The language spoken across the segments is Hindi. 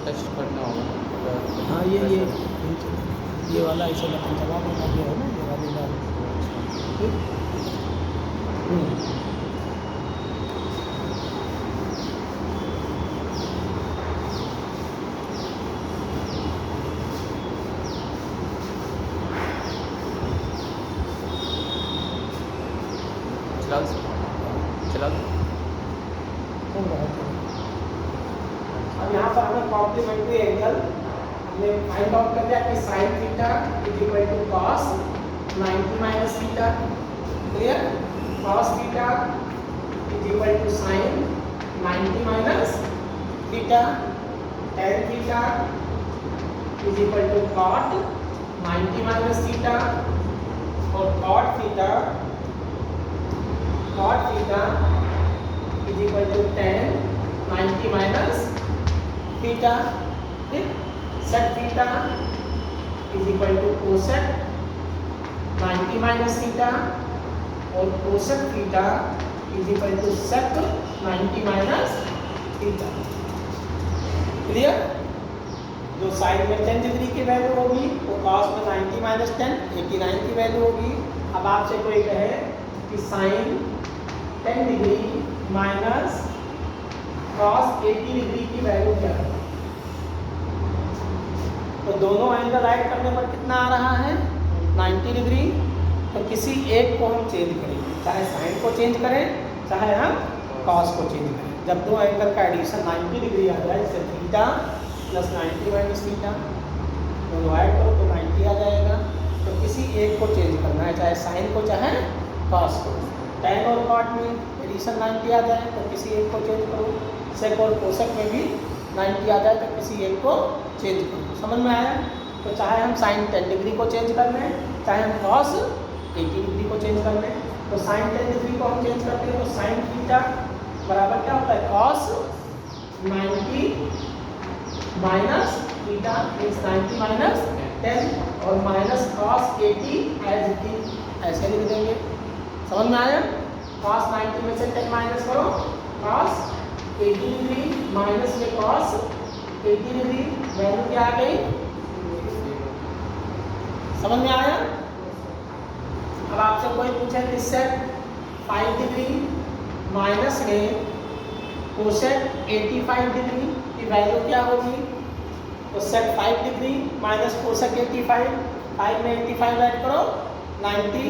टेस्ट करना होगा। हाँ ये वाला ऐसे लगा जवाब में लगे हो ना, ये वाली लाल। ठीक। चला अब यहाँ पर हमें कॉम्प्लीमेंट्री एंगल हमने फाइंड आउट कर लिया कि sine theta is equal to cos 90 minus theta. Clear? Cos theta is equal to sine 90 minus theta. Tan theta is equal to cot 90 minus theta. और cot theta is equal to tan 90 minus theta. ठीक। Sec theta is equal to cosec 90 minus theta. और cosec theta is equal to sec 90 minus theta. Clear? जो साइन में 10 डिग्री की वैल्यू होगी वो कॉस में 90 माइनस 10 89 की वैल्यू होगी। अब आपसे कोई कहे कि sine 10 degree minus cos 80 degree की वैल्यू क्या है, तो दोनों एंगल ऐड करने पर कितना आ रहा है 90 डिग्री। तो किसी एक को हम चेंज करेंगे, चाहे साइन को चेंज करें चाहे हम कॉस को चेंज करें। जब दो एंगल का एडिशन 90 डिग्री आ जाए, जैसे थीटा प्लस 90 माइनस थीटा, दोनों ऐड करो तो 90 आ जाएगा। तो किसी एक को चेंज करना है, चाहे साइन को चाहे कॉस को। टेन और कॉट में एडिशन 90 आ जाए तो किसी एक को चेंज करो। सेक और कोसेक में भी 90 आ जाए तो किसी एक को चेंज करो। समझ में आया? तो चाहे हम साइन 10 डिग्री को चेंज कर लें, चाहे हम कॉस 80 डिग्री को चेंज कर लें। तो साइन 10 डिग्री को हम चेंज करते हैं तो साइन थीटा बराबर क्या होता है cos 90 minus theta means 90 minus 10 और minus cos 80 as it is, ऐसे लिख देंगे। समझ में आया? कॉस 90 में से 10 माइनस करो, कॉस 80 डिग्री माइनस में कॉस 80 डिग्री, वैल्यू क्या आ गई? समझ में आया? अब आपसे कोई पूछे कि सेक 5 डिग्री माइनस में कोसेक 85 डिग्री की वैल्यू क्या होगी, तो सेक 5 डिग्री माइनस कोसेक 85, 5 में 85 ऐड करो 90,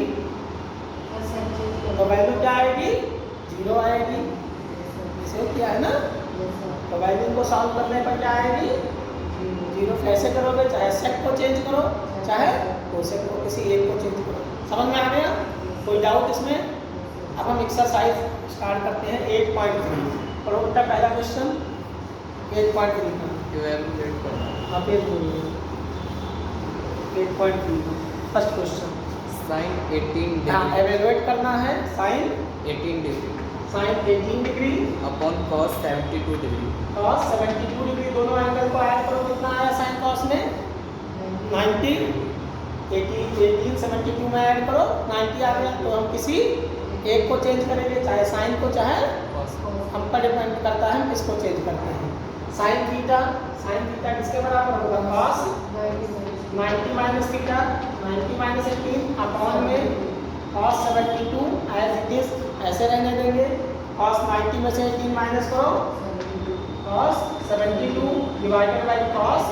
तो वैल्यू क्या आएगी 0 आएगी। इसे क्या है ना, तो वैल्यू को सॉल्व करने पर क्या आएगी 0। कैसे करोगे? चाहे सेक को चेंज करो चाहे कोसेक को, किसी एक को चेंज करो। समझ में आ गया? कोई डाउट इसमें? अब हम एक्सरसाइज स्टार्ट करते हैं 8.3। पढ़ो बेटा पहला क्वेश्चन 8.3 का। आप एक बोलिए 8.3 फर्स्ट क्वेश्चन। साइन 18 हाँ, डिग्री एवेलुएट करना है sine 18 degree sine 18 degree upon cos 72 degree. Cos 72 degree, दोनों एंगल को ऐड करो कितना आया साइन कॉस में 90, 18 72 में ऐड करो 90 आ गया। तो हम किसी एक को चेंज करेंगे, चाहे साइन को चाहे कॉस हम पर डिपेंड करता है हम किसको चेंज करते हैं। साइन थीटा किसके बराबर होगा cos 90 minus theta 90 minus 18 upon में कॉस 72 एज इट इज, ऐसे रहने देंगे। कॉस 90 में से 18 माइनस करो, cos 72 divided by cos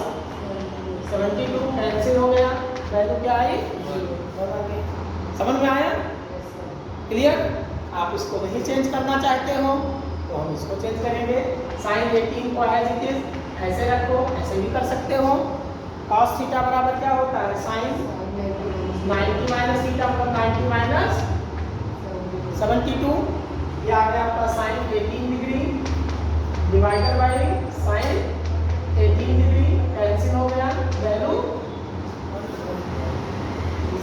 72 cancel हो गया, वैल्यू क्या आई? समझ में आया? क्लियर? आप इसको नहीं चेंज करना चाहते हो तो हम इसको चेंज करेंगे। साइन 18 को एज इट इज ऐसे रखो, ऐसे भी कर सकते हो। कॉस थीटा बराबर क्या होता है साइन 90 माइनस थीटा मतलब 90 माइनस 72, ये आ गया आपका sine 18 degree divided by sine 18 degree, cancel हो गया, वैल्यू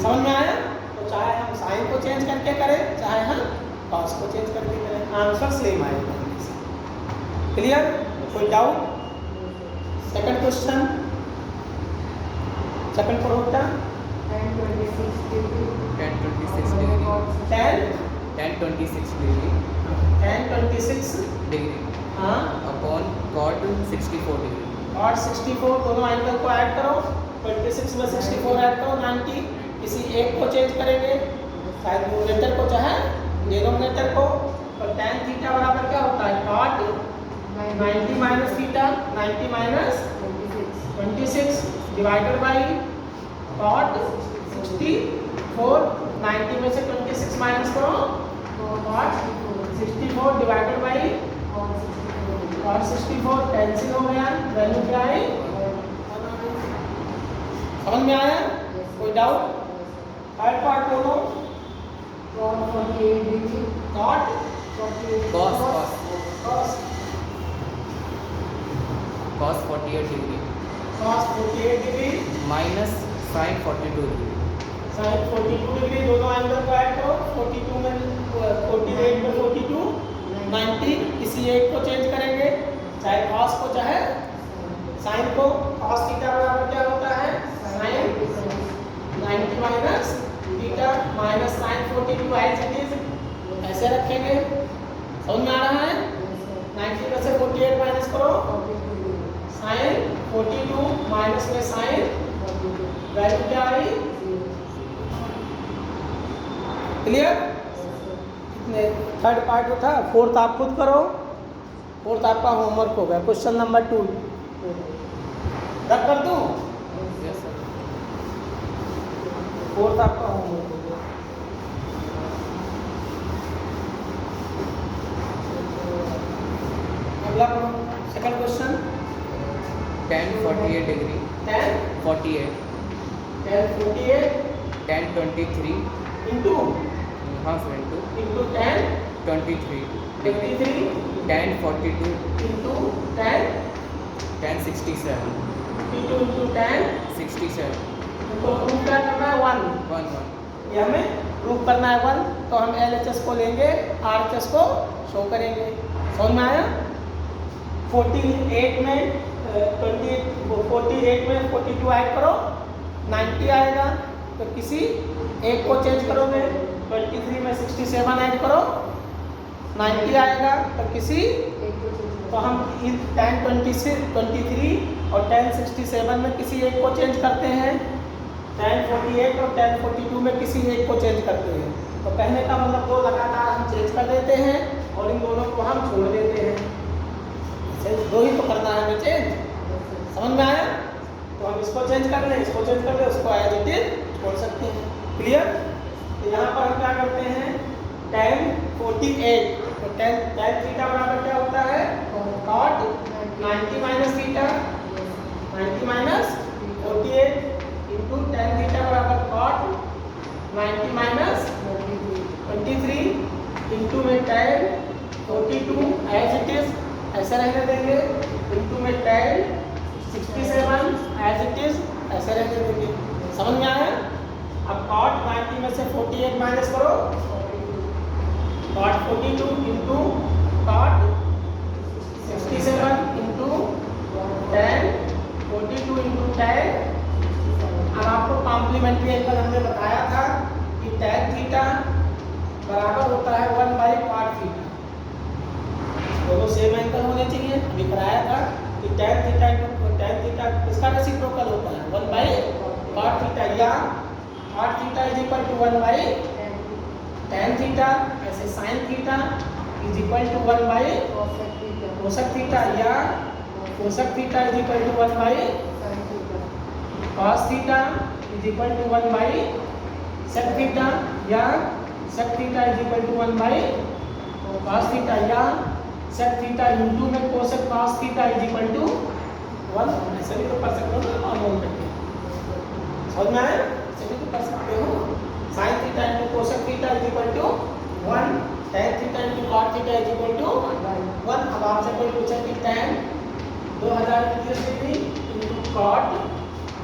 समझ में आया? तो चाहे हम साइन को चेंज करके करें चाहे हम कॉस को चेंज करके करें, आंसर सेम आएगा। क्लियर? कोई doubt? Second question, second product 1026 degree 1026 degree degree upon cot 64 degree cot 64, दोनों एंगल को ऐड करो, 26 में 64 ऐड करो 90, किसी एक को चेंज करेंगे, शायद न्यूमरेटर को चाहे डिनोमिनेटर को। और tan थीटा बराबर क्या होता है, cot 90 minus theta, 90 minus 26 divided by cot 64, 90 में से 26 माइनस करो, cot 64 divided by cot 64, cancel हो गया, वैल्यू क्या आई, समझ में आया, कोई डाउट। थर्ड पार्ट बोलो, cos cot cos 48 degree cos 48 degree minus sin 42 degree sin 42 degree, दोनों एंगल को ऐड करो, 42 में 48 में 42 90, किसी एक को चेंज करेंगे, चाहे cos को चाहे sin को। cos थीटा बराबर क्या होता है, sin 90 minus theta minus sin 42 as it is, ऐसे रखेंगे, समझ में आ रहा है। 90 में से 48 माइनस करो, sin 42 माइनस में sin, वैल्यू क्या आई, क्लियर। कितने थर्ड पार्ट जो था, फोर्थ आप खुद करो, फोर्थ आपका होमवर्क हो गया, क्वेश्चन नंबर 2 रख कर दूं, यस सर फोर्थ आपका होमवर्क हो गया। अगला second question, tan 48 degree 10 48 10 48 tan 23 into हाँ sir into 10 23 degree 23 tan 42 into 10 tan 67 into 10, 67 तो प्रूफ क्या करना है 1, 1 1 ये हमें प्रूफ करना है 1, तो हम LHS को लेंगे, RHS को शो करेंगे, समझ में आया। 48 में 48 में 42 ऐड करो, 90 आएगा, तो किसी एक को चेंज करोगे, 23 में 67 ऐड करो, 90 आएगा, तो किसी, तो हम tan 23 और tan 67 में किसी एक को चेंज करते हैं, tan 48 और tan 42 में किसी एक को चेंज करते हैं। तो कहने का मतलब दो लगातार हम चेंज कर देते हैं और इन दोनों को हम छोड़ देते हैं, दो ही तो करना है हमें चेंज, समझ में आया। तो हम इसको चेंज कर लें, इसको चेंज कर लें, उसको एज इट इज छोड़ सकते हैं, क्लियर। तो यहाँ पर हम क्या करते हैं, tan 48, तो tan थीटा बराबर क्या होता है, cot 90 minus theta, 90 minus 48 into tan theta बराबर cot 90 माइनस 23 इंटू में tan 42 एज इट इज, ऐसा रहने देंगे, इंटू में tan 67 एज इट इज, ऐसे रहने देंगे, समझ में आया। अब cot 90 में से 48 माइनस करो, cot 42 into cot 67 into tan 42 into tan। अब आपको कॉम्प्लीमेंट्री एंगल हमने बताया था कि tan थीटा बराबर होता है 1 बाई cot थीटा, दोनों सेम एंगल होने चाहिए, अभी कराया था कि tan थीटा किसका रेसिप्रोकल होता है, 1 बाई cot थीटा, या cot theta is equal to 1 by tan theta, ऐसे sin theta is equal to 1 by cosec theta, या cosec theta is equal to 1 by cos theta is equal to 1 by sec theta, या sec theta is equal to 1 by cos theta, या sec थीटा इंटू में cosec cos theta is equal to 1, ऐसे भी तो कर सकते हो ना, अमाउंट करके, समझ में आया, ऐसे भी तो कर सकते हो। sin theta into cosec theta is equal to 1, tan theta into cot theta is equal to 1। अब आपसे कोई पूछे कि tan 2021 degree into cot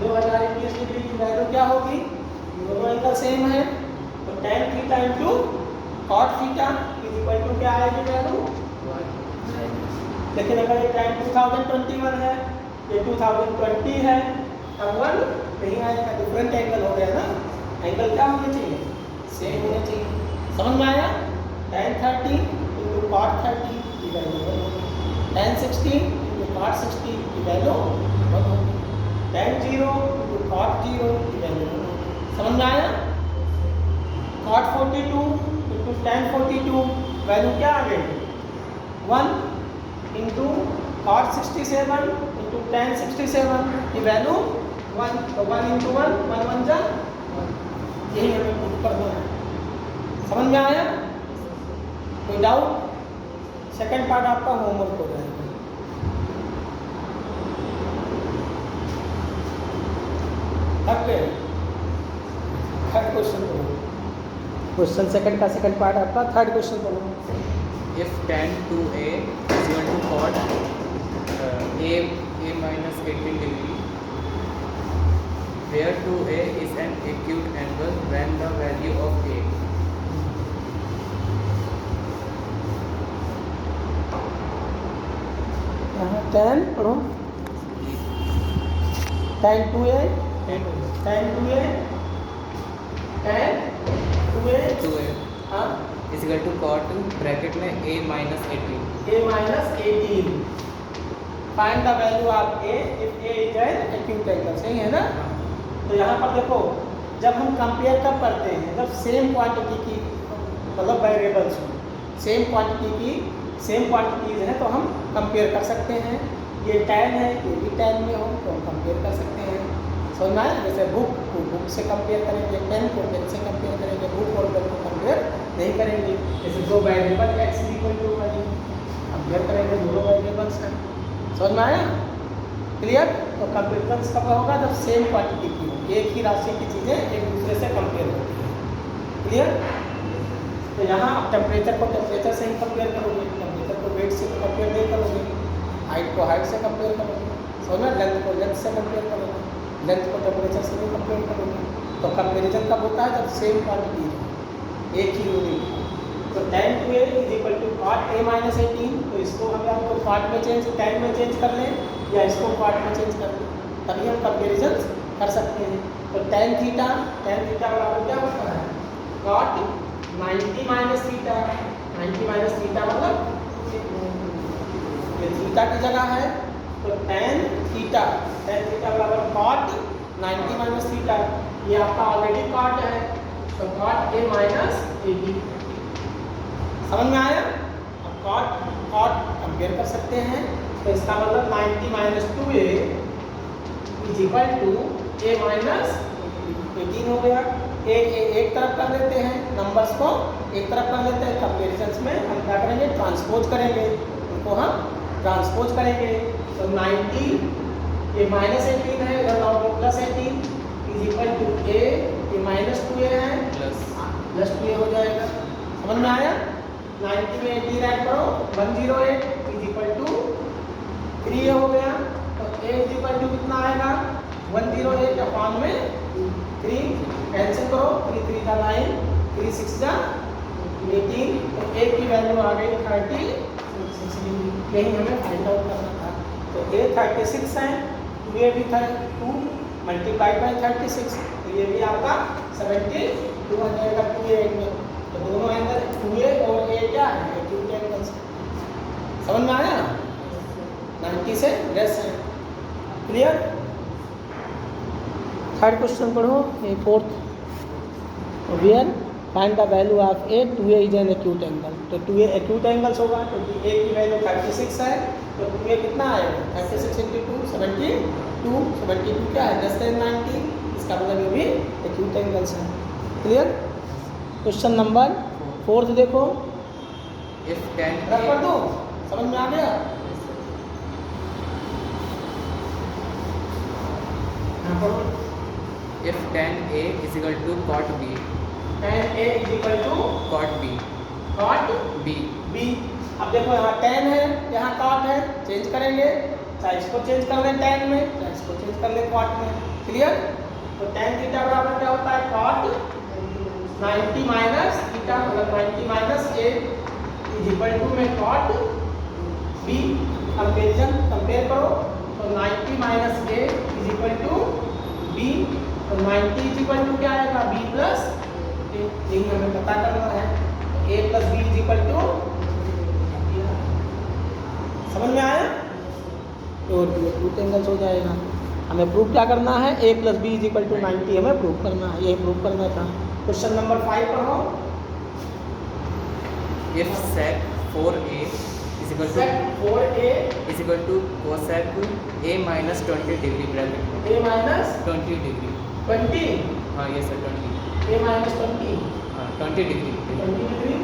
2021 degree की वैल्यू क्या होगी, दोनों एंगल सेम है, तो tan theta into cot theta is equal to क्या आएगी वैल्यू, लेकिन अगर ये टाइम 2021 है, ये 2020 है, तब 1 नहीं आएगा, डिफरेंट एंगल हो गया ना, एंगल क्या होने चाहिए, सेम होने चाहिए, समझ में आया। tan 30 इंटू cot 30 की वैल्यू, tan 60 इंटू cot 60 की वैल्यू 0 की वैल्यू समझ में आया। cot 42 इंटू tan 42 वैल्यू क्या आ गई 1 इंटू cot 67 इंटू tan 67 की वैल्यू 1, तो 1 इंटू 1 1 1 जा, यही हमें पुट कर देना है। समझ में आया, कोई डाउट? सेकंड पार्ट आपका होमवर्क हो जाएगा। थक गए? थर्ड क्वेश्चन पढ़ो। क्वेश्चन सेकंड का सेकंड पार्ट आपका थर्ड क्वेश्चन पढ़ो। If tan 2a is equal to cot a minus 18 degree, where 2a is an acute angle when the value of a यहाँ tan पढ़ो, tan 2a tan 2a हाँ is equal to cot bracket में a minus 18 a minus 18 find the value of a if a is an acute angle, सही है ना। तो यहाँ पर देखो जब हम कंपेयर कब करते हैं, जब सेम क्वांटिटी की मतलब वेरिएबल्स हो, सेम क्वांटिटी की सेम क्वांटिटीज हैं तो हम कंपेयर कर सकते हैं। ये tan है, ये भी tan में हो तो हम कंपेयर कर सकते हैं। समझना है, जैसे बुक को बुक से कंपेयर करेंगे, पेन को पेन से कंपेयर करेंगे, बुक और पेन को कंपेयर नहीं करेंगे। जैसे दो variable x equal to y compare करेंगे, दोनों वेरिएबल्स हैं। समझ में आया, क्लियर। तो कंपेरिजन कब होगा, जब सेम क्वांटिटी की हो, एक ही राशि की चीज़ें एक दूसरे से कंपेयर होती हैं, क्लियर। तो यहाँ आप टेम्परेचर को टेम्परेचर से ही कंपेयर करोगे, टेम्परेचर को वेट से कंपेयर नहीं करोगे, हाइट को हाइट से कंपेयर करोगे, समझना, लेंथ को लेंथ से कंपेयर करोगे, लेंथ को टेम्परेचर से भी कंपेयर करोगे। तो कंपेरिजन कब होता है, जब सेम क्वांटिटी है, एक ही यूनिट। तो tan 2a is equal to cot a minus 18, तो इसको हम आपको cot में चेंज tan में चेंज कर लें या इसको cot में चेंज कर लें, तभी हम कंपेरिजन कर सकते हैं। तो tan थीटा बराबर क्या होता है, cot 90 minus theta, 90 minus theta मतलब ये थीटा की जगह है, तो tan थीटा बराबर cot 90 माइनस थीटा, ये आपका ऑलरेडी cot है, तो cot a माइनस 18। समझ में आया। अब cot कंपेयर कर सकते हैं, तो इसका मतलब 90 minus 2a is equal to a minus 18 हो गया। एक तरफ कर लेते हैं, नंबर्स को एक तरफ कर लेते हैं, कंपेरिजन में हम क्या करेंगे, ट्रांसपोज करेंगे, उनको हम ट्रांसपोज करेंगे। तो 90 ये माइनस 18 है, इधर लाओगे plus 18 is equal to a, ये माइनस 2a है प्लस 2a हो जाएगा। समझ में आया। 90 में 18 ऐड करो, 108 इज इक्वल टू 3 हो गया, तो a इज इक्वल टू कितना आएगा, 108 अपॉन में 3 कैंसिल करो, 3 3 का 9, 3 6 जा 18, तो a की वैल्यू आ गई 36 डिग्री, यही हमें फाइंड आउट करना था। तो a 36 है, 2a भी था 2 मल्टीप्लाइड बाई 36, तो ये भी आपका 72 आ जाएगा 2a में। तो दोनों एंगल 2a और a क्या है, एक्यूट एंगल्स। समझ में आया, 90 से लेस है, क्लियर। थर्ड क्वेश्चन पढ़ो, a fourth, where find the value of a, 2a is an acute angle. तो 2a एक्यूट एंगल्स होगा, क्योंकि a की वैल्यू 36 है, तो 2a कितना आएगा, 36 इंटू 2 72 क्या है, लेस देन 90, इसका मतलब ये भी एक्यूट एंगल्स है, क्लियर। क्वेश्चन नंबर 4 देखो, if tan रख कर दो, समझ में आ गया। if tan a is equal to cot b, tan a is equal to cot b b। अब देखो यहाँ tan है, यहाँ cot है, चेंज करेंगे, चाहे इसको चेंज कर लें tan में, चाहे इसको चेंज कर लें cot में, क्लियर। तो tan थीटा बराबर क्या होता है, cot 90 माइनस थीटा मतलब 90 minus a is equal to में cot b। कंपेयर करो, तो 90 minus a is equal to b, तो 90 इज इक्वल टू क्या आएगा, b प्लस a, यही हमें पता करना है। तो a plus b is equal to, समझ में आया, और भी एक्यूट एंगल्स हो जाएगा। हमें प्रूव क्या करना है, a plus b is equal to 90 हमें प्रूव करना है, यही प्रूव करना था। क्वेश्चन नंबर 5 पढ़ो। If sec 4a is equal to Sec 4a cosec a minus 20 degree bracket में a minus 20 degree 20 हाँ ये सर 20 a minus 20 हाँ 20 degree 20 degree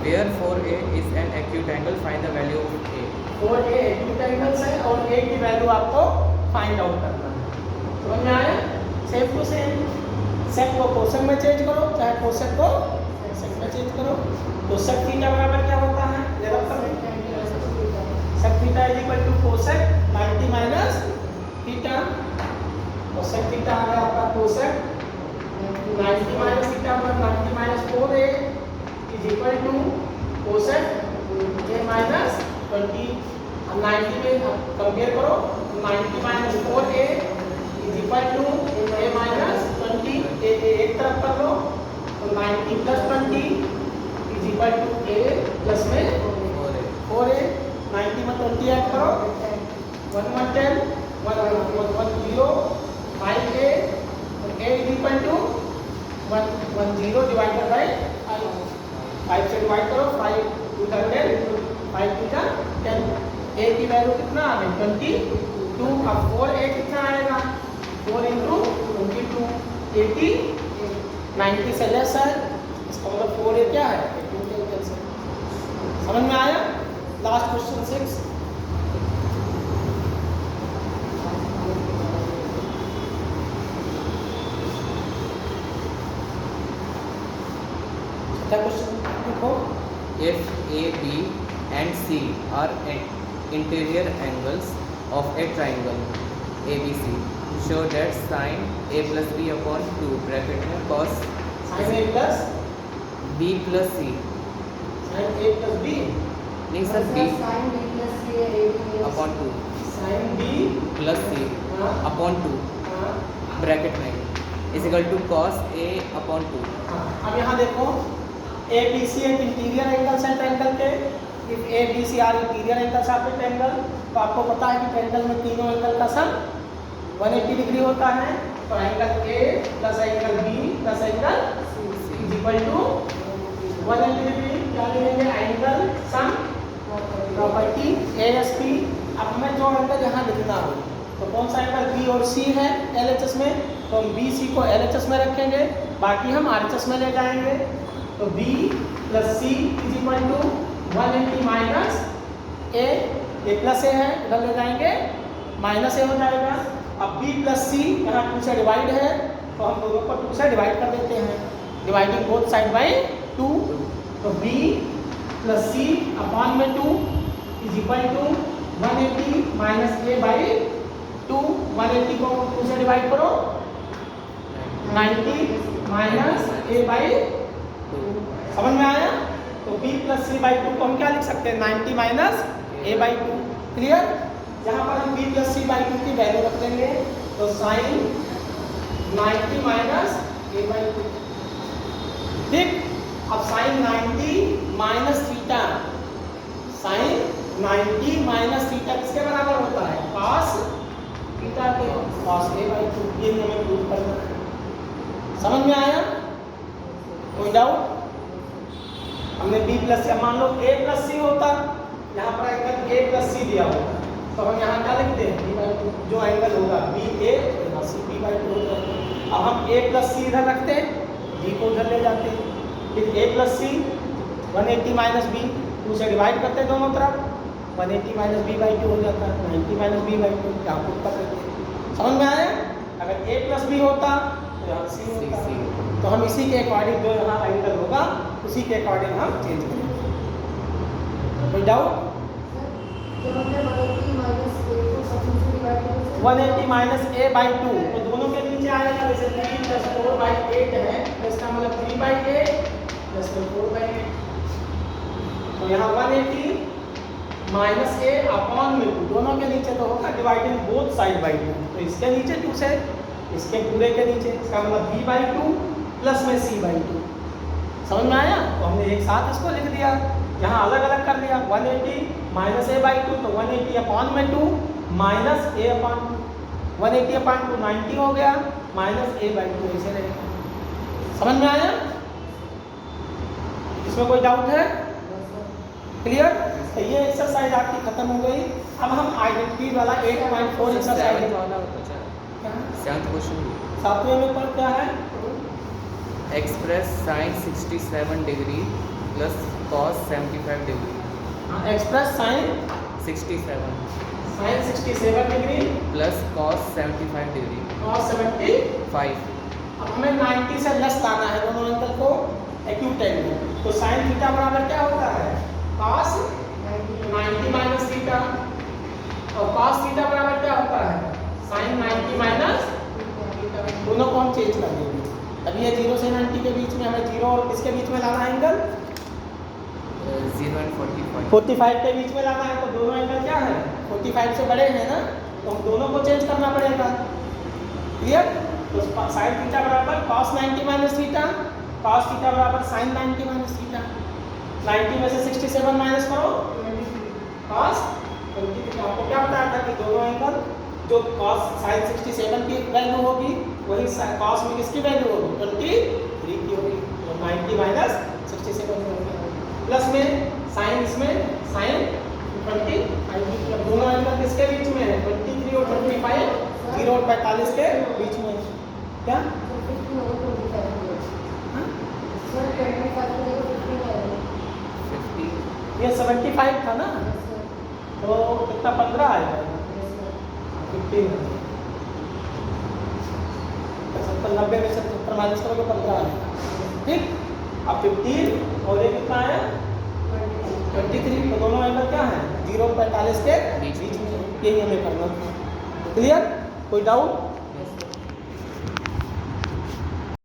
where 4a is an acute angle find the value of a 4a acute angles है और a की वैल्यू आपको फाइंड आउट करना है। समझ में आया? सेम टू सेम, सेक को कोसेक में चेंज करो, चाहे कोसेक को सेक में चेंज करो। तो सेक थीटा बराबर क्या होता है, ये रख सकते हैं। Sec theta is equal to cosec 90 minus theta. Cosec theta आ गया आपका कोसेक 90 माइनस थीटा मतलब 90 minus 4a is equal to cosec a minus 20। अब 90 में कंपेयर करो, 90 minus 4a is equal to a minus 20। एक तरफ कर लो तो 90 plus 20 is equal to a plus में 4a। 90 में 20 ऐड करो, 1 1 10 1 1 0 5a और a is equal to 1 1 0 divided by 5 से डिवाइड करो, 5 2 10 5 2 10 a की वैल्यू कितना आ गई 22। अब 4a कितना आएगा 4 इंटू 22 80 90 से लेस है, इसका मतलब 4a क्या है 82 के लेस है। समझ में आया? लास्ट क्वेश्चन 6 क्वेश्चन देखो। if a b and c are interior angles of a triangle ABC show that sin a plus b upon 2 bracket में cos sin a plus b plus c sin a plus b नहीं sir b sin b plus c है a upon 2 sin b plus c हाँ upon 2 हाँ ब्रैकेट में is equal to cos a upon 2। हाँ। अब यहाँ देखो ए बी सी एक इंटीरियर एंगल्स है ट्रायंगल के। If A B C are interior angles of a triangle, तो आपको पता है कि ट्रायंगल में तीनों एंगल का सम 180 डिग्री होता है। तो angle A plus angle B plus angle C is equal to 180 degree. क्या लिखेंगे एंगल सम प्रॉपर्टी एएसपी। अब हमें जो एंगल यहाँ लिखना हो तो कौन सा एंगल बी और सी है एलएचएस में, तो हम बी सी को एलएचएस में रखेंगे, बाकी हम आरएचएस में ले जाएंगे। तो b plus C is equal to 180 minus A, ये प्लस ए है इधर ले जाएंगे माइनस ए हो जाएगा। अब b प्लस सी यहाँ 2 से डिवाइड है तो हम दोनों को 2 से डिवाइड कर देते हैं, डिवाइडिंग बोथ साइड बाई 2। तो b प्लस सी अपॉन में 2 is equal to 180 minus A by 2। 180 को 2 से डिवाइड करो 90 माइनस ए बाई 2। समझ में आया? तो b प्लस सी बाई 2 को हम क्या लिख सकते हैं 90 माइनस ए बाई 2। क्लियर? यहाँ पर हम b प्लस सी बाई 2 की वैल्यू रख देंगे, तो साइन 90 माइनस ए बाई 2। ठीक, अब sine 90 minus theta, sine 90 minus theta किसके बराबर होता है cos थीटा के, cos a बाई 2। ये हमें प्रूव करना है। समझ में आया? कोई डाउट? हमने b प्लस सी, मान लो a प्लस सी होता, यहाँ पर एंगल a प्लस सी दिया होता, तो हम यहाँ क्या लिखते हैं b बाई 2। जो एंगल होगा b a यहाँ c b बाई 2 हो जाएगा। अब हम a प्लस सी इधर रखते हैं, b को उधर ले जाते हैं, फिर a plus C 180 minus b 2 से डिवाइड करते हैं दोनों तरफ, 180 माइनस b बाई 2 हो जाता है, 90 माइनस b बाई 2 यहाँ पुट कर देते हैं। समझ में आया? अगर a प्लस b होता तो यहाँ c होता, तो हम इसी के अकॉर्डिंग जो यहाँ एंगल होगा उसी के अकॉर्डिंग हम चेंज करेंगे। कोई डाउट? तो मतलब 180 माइनस a को सब से डिवाइड करें 180 माइनस a बाई 2, तो दोनों के नीचे आएगा, जैसे 3 प्लस 4 बाई 8 है, तो इसका मतलब 3 बाई 8 प्लस 4 बाई 8। तो यहाँ 180 माइनस a अपॉन में 2, दोनों के नीचे तो होगा डिवाइडिंग बोथ साइड बाई 2, तो इसके नीचे 2 से इसके पूरे के नीचे, इसका मतलब b बाई 2 प्लस में c बाई 2। समझ में आया? तो हमने एक साथ इसको लिख दिया, यहाँ अलग अलग कर लिया। 180 माइनस ए बाई 2, तो 180 अपॉन में 2 माइनस ए अपॉन 2। 180/2 90 हो गया, माइनस a/2 ऐसे रहेगा। समझ में आया? इसमें कोई डाउट है? क्लियर? तो ये एक्सरसाइज आपकी खत्म हो गई। अब हम आइडेंटिटी वाला 8.4 एक्सरसाइज सेवंथ क्वेश्चन सातवें में पर क्या है? Express sine 67 degree plus cos 75 degree. Express sine 67 degree plus cos 75 degree और 75। 5। अब हमें 90 से लेस लाना है दोनों एंगल को एक्यूट एंगल। तो साइन थीटा बराबर क्या होता है? cos 90 minus theta. और cos थीटा बराबर क्या होता है? sin 90 minus theta. दोनों को हम चेंज कर देंगे। अब ये 0 से 90 के बीच में हमें 0 और किसके बीच में लाना है एंगल? 0 and 45। 45 के बीच में लाना है। तो दोनों एंगल क्या है? 45 से बड़े हैं ना, तो हम दोनों को चेंज करना पड़ेगा। क्लियर? तो sin थीटा बराबर cos 90 minus theta, cos theta बराबर sin 90 माइनस थीटा। 90 में से 67 माइनस करो, cos 23। आपको क्या बताया था कि दोनों एंगल जो cos sin 67 की वैल्यू होगी वही cos में किसकी वैल्यू होगी? 23 की होगी। तो 90 माइनस 67 होगी। प्लस में sin इसमें sin 25। अब दोनों एंगल किसके बीच में है? 23 और 25, 0 और 45 के बीच में। क्या? ये 75 था ना, तो कितना 15 आएगा? 15। 70 90 में से 70 माइनस करोगे 15 आएगा। ठीक। अब 15 और ये कितना आया? 23। तो दोनों एंगल क्या है? 0 और 45 के बीच में। यही हमें करना था। क्लियर? कोई डाउट?